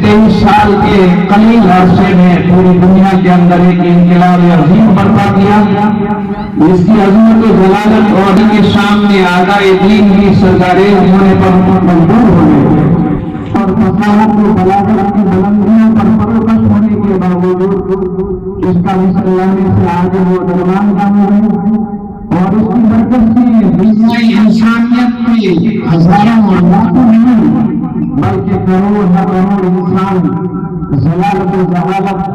23 سال کے قلیل عرصے میں پوری دنیا کے اندر ایک انقلاب عظیم برپا کیا، جس کی عظمت و جلالت اور ان کے سامنے اعدائے دین کی سرزریز ہونے پر مجبور ہو گئے، اور فصاحت و بلاغت کی بلندیوں پر فروکش ہونے کے باوجود اس کا مصر لانے سے آگے وہ درمان جانے ہیں، اور اس کی برکت سے دنیائی انسانیت میں ہزاروں اور لاکھوں نہیں بلکہ کروڑ نہ کروڑ انسان ضلالت و جہالت،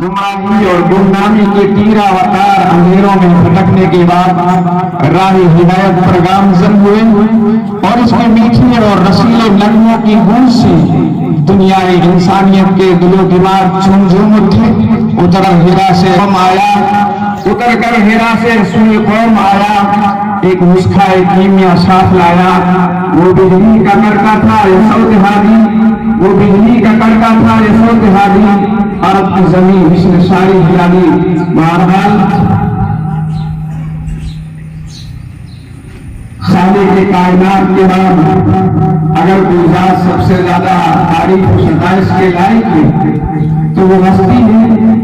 گمراہی اور گمنامی کے تیرا وتار اندھیروں میں بھٹکنے کے بعد راہ ہدایت پر گامزن ہوئے، اور اس کے میٹھے اور رسیلے نغموں کی گونج سے دنیائے انسانیت کے دل و دماغ جھوم جھوم اٹھے۔ اتر کر ہیرا سے رسول قوم آیا، ایک نسخہ کیمیا ساتھ لایا، وہ بجلی کا کڑکا تھا یا صوت ہادی، وہ بجلی کا کڑکا تھا یا صوت ہادی، عرب کی زمین اس نے ساری ہلا دی۔ بہرحال خالق کے کائنات کے بعد اگر کوئی ذات سب سے زیادہ تعریف و ستائش کے لائق ہے تو وہ ہستی ہے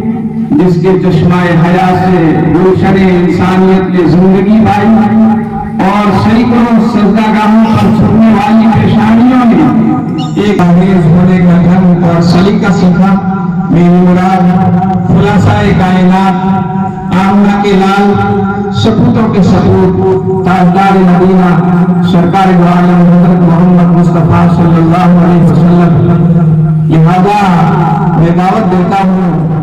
جس کے چشمہ حیا سے گلشن انسانیت نے زندگی پائی، اور سینکڑوں سجدہ گاہوں پر چھوڑنے والی پیشانیوں نے ایک انگریز ہونے کا ڈھنگ اور سلیقہ سیکھا۔ میری مراد خلاصہ کائنات، آمنہ کے لال، سپوتوں کے سپوت، تاجدار مدینہ، سرکار دو عالم حضرت محمد مصطفیٰ صلی اللہ علیہ وسلم، لہذا میں دعوت دیتا ہوں